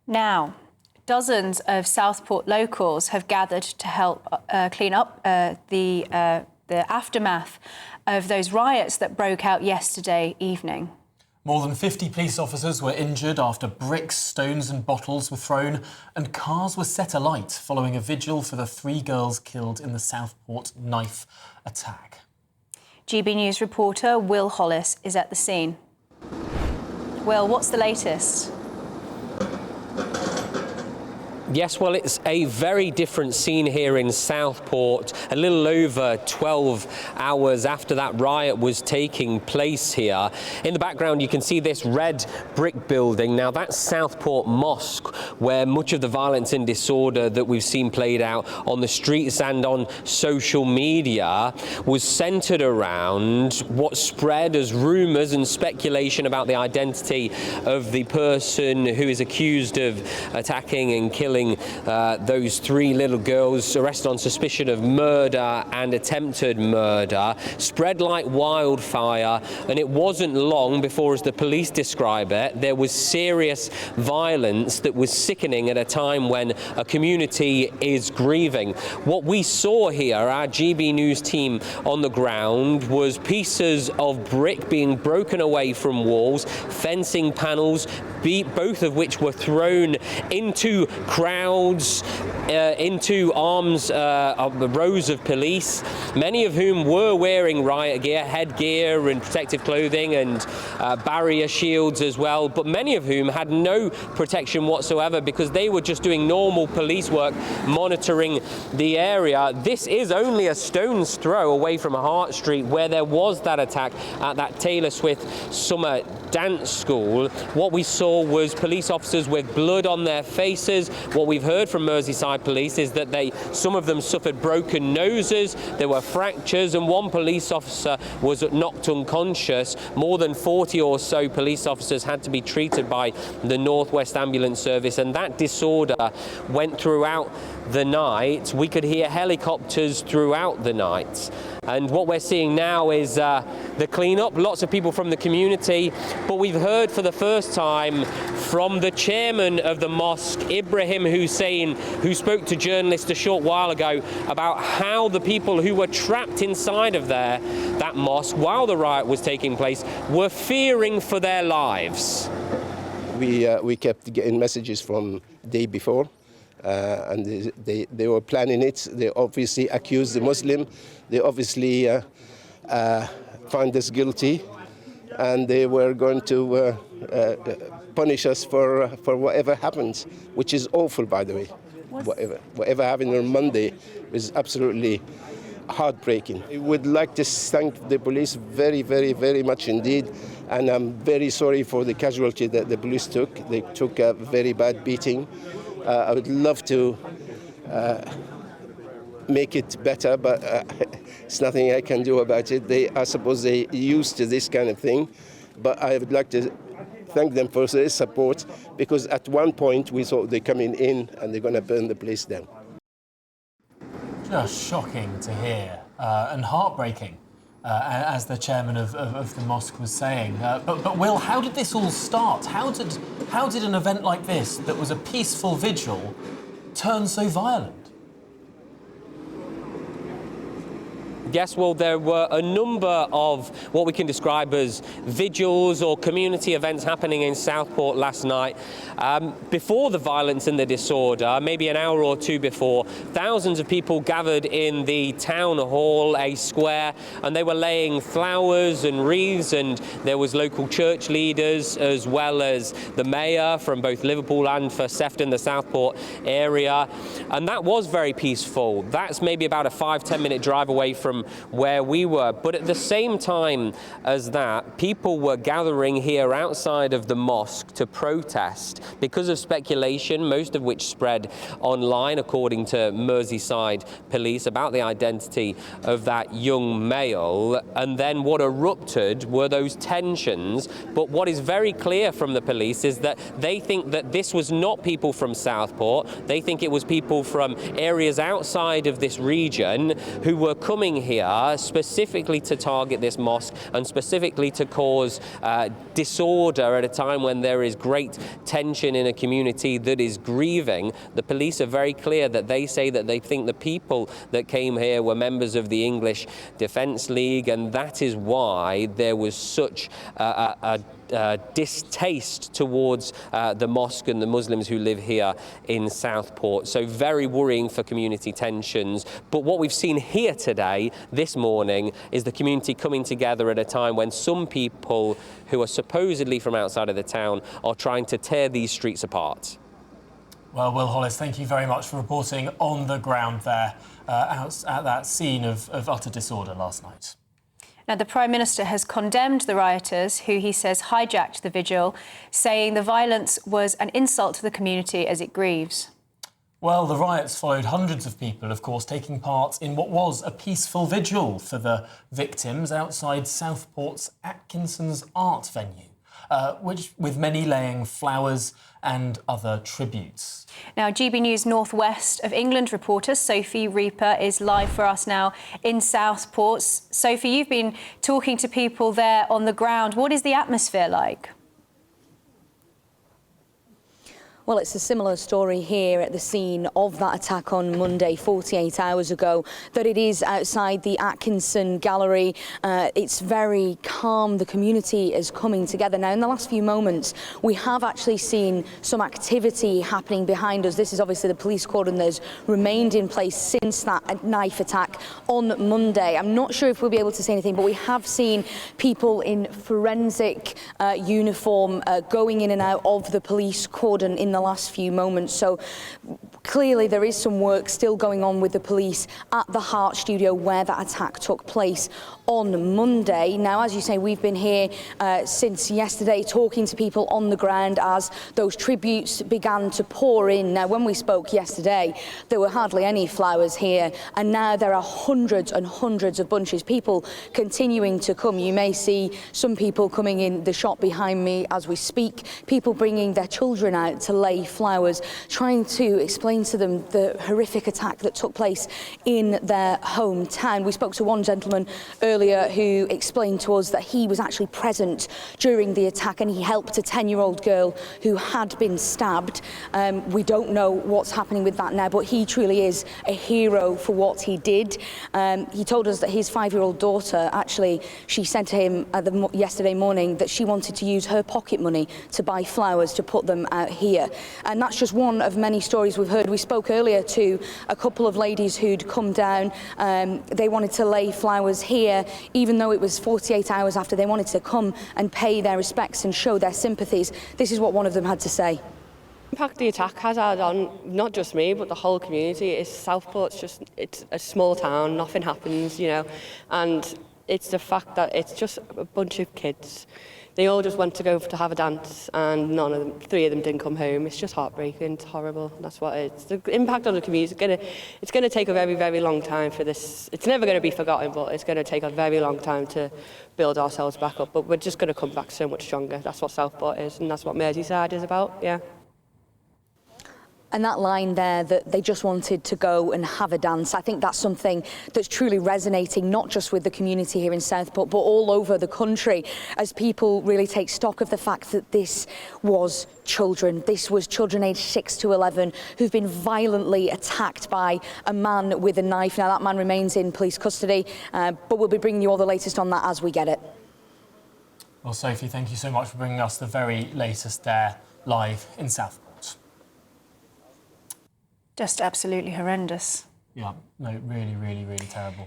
Now, dozens of Southport locals have gathered to help clean up the aftermath of those riots that broke out yesterday evening. More than 50 police officers were injured after bricks, stones and bottles were thrown and cars were set alight following a vigil for the 3 girls killed in the Southport knife attack. GB News reporter Will Hollis is at the scene. Will, what's the latest? Yes, well, it's a very different scene here in Southport, a little over 12 hours after that riot was taking place here. In the background, you can see this red brick building. Now, that's Southport Mosque, where much of the violence and disorder that we've seen played out on the streets and on social media was centered around what spread as rumors and speculation about the identity of the person who is accused of attacking and killing those 3 little girls, arrested on suspicion of murder and attempted murder, spread like wildfire. And it wasn't long before, as the police describe it, there was serious violence that was sickening at a time when a community is grieving. What we saw here, our GB News team on the ground, was pieces of brick being broken away from walls, fencing panels, both of which were thrown into crowds, into arms of the rows of police, many of whom were wearing riot gear, headgear and protective clothing and barrier shields as well, but many of whom had no protection whatsoever because they were just doing normal police work, monitoring the area. This is only a stone's throw away from Hart Street, where there was that attack at that Taylor Swift summer dance school. What we saw was police officers with blood on their faces. What we've heard from Merseyside police is that some of them suffered broken noses, there were fractures, and one police officer was knocked unconscious. More than 40 or so police officers had to be treated by the North West Ambulance Service, and that disorder went throughout the night. We could hear helicopters throughout the night. And what we're seeing now is the clean-up, lots of people from the community, but we've heard for the first time from the chairman of the mosque, Ibrahim Hussein, who spoke to journalists a short while ago about how the people who were trapped inside of that mosque while the riot was taking place were fearing for their lives. We kept getting messages from the day before. And they were planning it. They obviously accused the Muslim. They obviously found us guilty, and they were going to punish us for whatever happens, which is awful, by the way. Whatever happened on Monday was absolutely heartbreaking. I would like to thank the police very, very, very much indeed, and I'm very sorry for the casualty that the police took. They took a very bad beating. I would love to make it better, but it's nothing I can do about it. I suppose they're used to this kind of thing, but I would like to thank them for their support, because at one point we thought they're coming in and they're going to burn the place down. Just shocking to hear and heartbreaking, as the chairman of the mosque was saying. But Will, how did this all start? How did an event like this, that was a peaceful vigil, turn so violent? Yes, well, there were a number of what we can describe as vigils or community events happening in Southport last night. Before the violence and the disorder, maybe an hour or two before, thousands of people gathered in the town hall, a square, and they were laying flowers and wreaths, and there was local church leaders as well as the mayor from both Liverpool and for Sefton, the Southport area. And that was very peaceful. That's maybe about a 5-10 minute drive away from where we were. But at the same time as that, people were gathering here outside of the mosque to protest because of speculation, most of which spread online, according to Merseyside police, about the identity of that young male. And then what erupted were those tensions. But what is very clear from the police is that they think that this was not people from Southport. They think it was people from areas outside of this region who were coming here specifically to target this mosque and specifically to cause disorder at a time when there is great tension in a community that is grieving. The police are very clear that they say that they think the people that came here were members of the English Defence League, and that is why there was such a distaste towards the mosque and the Muslims who live here in Southport. So very worrying for community tensions. But what we've seen here today, this morning, is the community coming together at a time when some people who are supposedly from outside of the town are trying to tear these streets apart. Well, Will Hollis, thank you very much for reporting on the ground there out at that scene of utter disorder last night. Now, the Prime Minister has condemned the rioters, who he says hijacked the vigil, saying the violence was an insult to the community as it grieves. Well, the riots followed hundreds of people, of course, taking part in what was a peaceful vigil for the victims outside Southport's Atkinson's art venue, with many laying flowers and other tributes. Now, GB News North West of England reporter Sophie Reaper is live for us now in Southport. Sophie, you've been talking to people there on the ground. What is the atmosphere like? Well, it's a similar story here at the scene of that attack on Monday, 48 hours ago, that it is outside the Atkinson Gallery. It's very calm. The community is coming together. Now, in the last few moments, we have actually seen some activity happening behind us. This is obviously the police cordon that has remained in place since that knife attack on Monday. I'm not sure if we'll be able to say anything, but we have seen people in forensic uniform going in and out of the police cordon in the last few moments. So clearly there is some work still going on with the police at the Hart Studio where that attack took place on Monday. Now, as you say, we've been here since yesterday talking to people on the ground as those tributes began to pour in. Now, when we spoke yesterday, there were hardly any flowers here, and now there are hundreds and hundreds of bunches. People continuing to come. You may see some people coming in the shop behind me as we speak, people bringing their children out to lay flowers, trying to explain to them the horrific attack that took place in their hometown. We spoke to one gentleman earlier who explained to us that he was actually present during the attack and he helped a 10-year-old girl who had been stabbed. We don't know what's happening with that now, but he truly is a hero for what he did. He told us that his 5-year-old daughter, actually, she said to him yesterday morning that she wanted to use her pocket money to buy flowers to put them out here. And that's just one of many stories we've heard. We spoke earlier to a couple of ladies who'd come down. They wanted to lay flowers here, even though it was 48 hours after. They wanted to come and pay their respects and show their sympathies. This is what one of them had to say. The impact the attack has had on not just me but the whole community is Southport's it's a small town, nothing happens, you know, and it's the fact that it's just a bunch of kids. They all just went to go to have a dance and three of them didn't come home. It's just heartbreaking, it's horrible. That's what it is. The impact on the community, it's going to take a very, very long time for this. It's never going to be forgotten, but it's going to take a very long time to build ourselves back up. But we're just going to come back so much stronger. That's what Southport is, and that's what Merseyside is about, yeah. And that line there, that they just wanted to go and have a dance, I think that's something that's truly resonating, not just with the community here in Southport, but all over the country, as people really take stock of the fact that this was children. This was children aged 6 to 11 who've been violently attacked by a man with a knife. Now, that man remains in police custody, but we'll be bringing you all the latest on that as we get it. Well, Sophie, thank you so much for bringing us the very latest there live in Southport. Just absolutely horrendous. Yeah, no, really, really, really terrible.